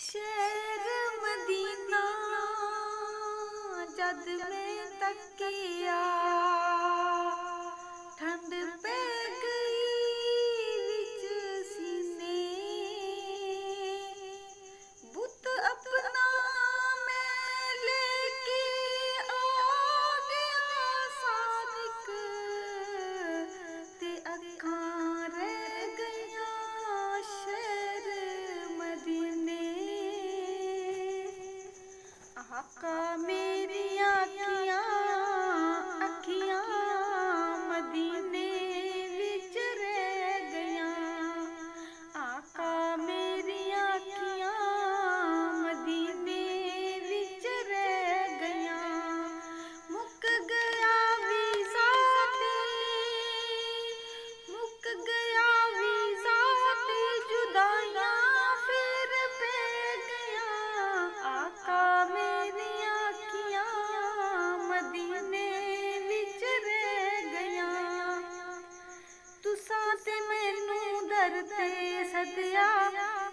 शहर मदीना जद मैं तकिया ठंड पै गई विच सीने बुत अपना मैं लेके आ गया सादिक ते अखां रह गया शहर मदीने। आका मेरी अखियां मदीने विच रह गया। आका मेरी अखियां मदीने विच रह गया। मुक गया वीज़ा ते जुदाइयां फिर पै गया। आका मेरी अखियां मदीने विच रह गया। तुसां ते मैनू दर ते सदिया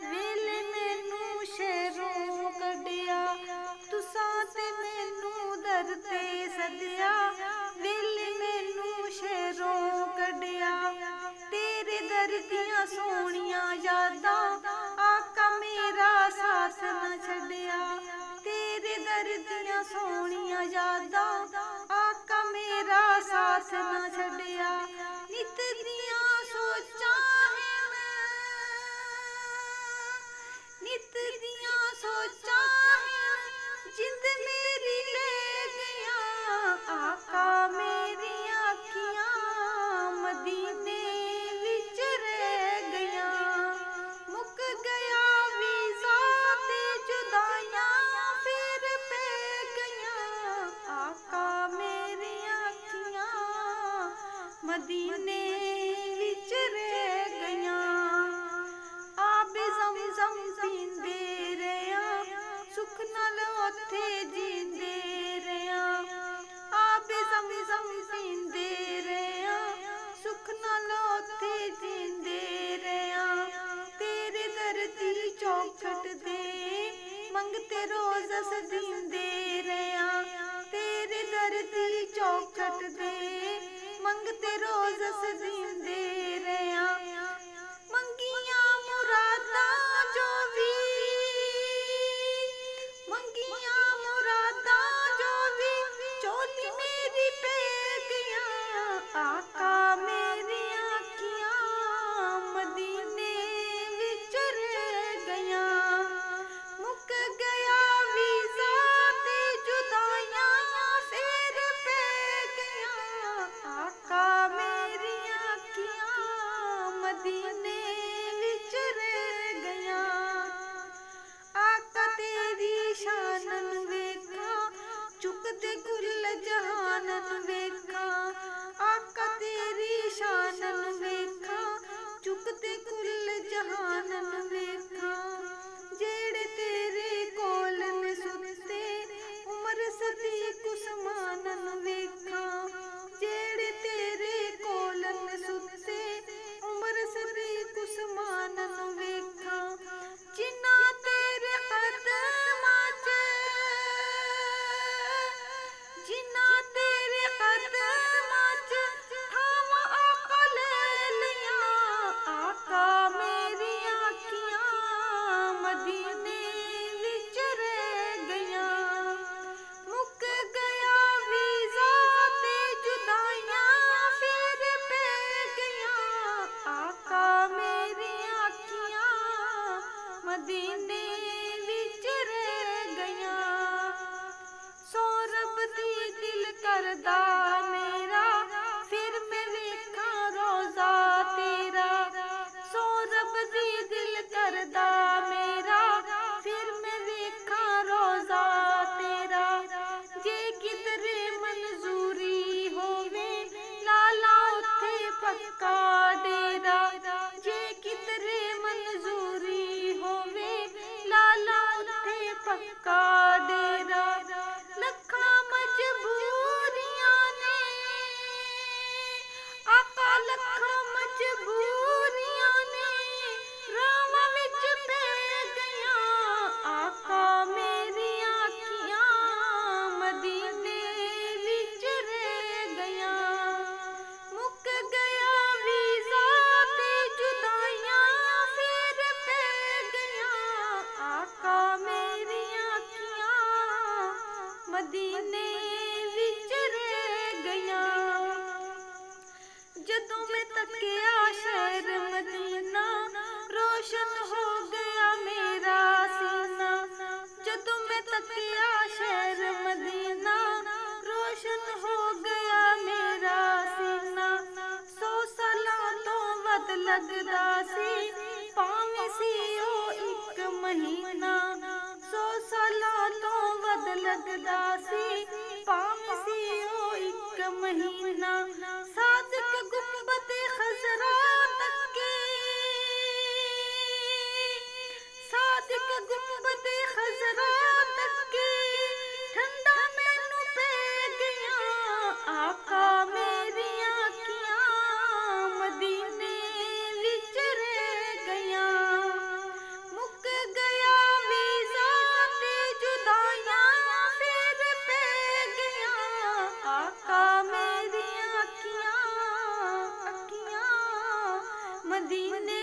वेले मैनू शहरों कढिया। तुसां ते मैनू दर ते सदिया वेले मैनू शहरों कढिया। तेरे दर दियां सोहणियां यादां आका मेरा साथ न छड्डिया। तेरे दर दियां सोहणियां यादां आका मेरा साथ न छड्डिया। नित दियां सोचां है मैं, नित दियां सोचां है जिंद मेरी ले गया। आका मेरी अखियां मदीने विच रह गया। मुक गया वीज़ा ते जुदाइयां फिर पै गया। आका मेरी अखियां मदीने विच रह गया। आबे ज़मज़म पींदे रहिया सुख नाल उत्थे जींदे रहिया। आबे ज़मज़म पींदे रहिया सुख नाल उत्थे जींदे रहिया। तेरे दर दी चौखट दे मंगते रोज़ अस दींदे रहिया। तेरे दर दी चौखट दे मंगते रोज़ अस दींदे रहिया। मंगियां मुरादां जो भी मंगियां मुरादां जो भी चोली मेरी पै गया। आका मेरी अखियां मदीने विच रह गया। मुक गया वीज़ा ते जुदाइयां फिर पै गया। आका मेरी अखियां मदीने विच रह गया। आका तेरी शान नू वेखा चुकदे कुल जहान नू वेखा। आका तेरी शान नू वेखा चुकदे कुल जहान नू वेखा। जेड़े तेरे कोल ने सुते उमर सदीक उस्मान नू वेखा। जेड़े तेरे कोल ने सुते उमर सदीक उस्मान नू वेखा। जिन्ना तेरे कदमां च जिन्ना तेरे कदमां च थावां आका ले लिया। आका मेरी अखियां मदीने विच रह गया। मुक गया वीज़ा ते जुदाइयां फिर पै गया। आका मेरी अखियां मदीने विच रह गया। सौरभ दी दिल करदा मेरा फिर मैं वेखां रोज़ा तेरा। सौरभ दी दिल करदा मेरा फिर मैं वेखां रोज़ा तेरा। जे किधरे मंजूरी होवे लाला उत्थे पक्का डेरा। जे किधरे मंजूरी होवे मदीने विच रह गया। जदों मैं तकिया शहर मदीना रोशन हो गया मेरा सीना। जदों मैं तकिया शहर मदीना रोशन हो गया मेरा सीना। 100 सालां तो वध लगदा सी भावें सी ओ एक महीना। 100 सालां तो वध लगदा सी भावें सी ओ एक महीना। सादिक गुंबद खजरा तके, सादिक गुंबद खजरा तके ठंडा मैनू पै गया। आका मेरिया अखियां मदीने विच रह गया। मुक गया वीज़ा ते जुदाइयां फिर पै गया। आका मेरिया अखियां मदीने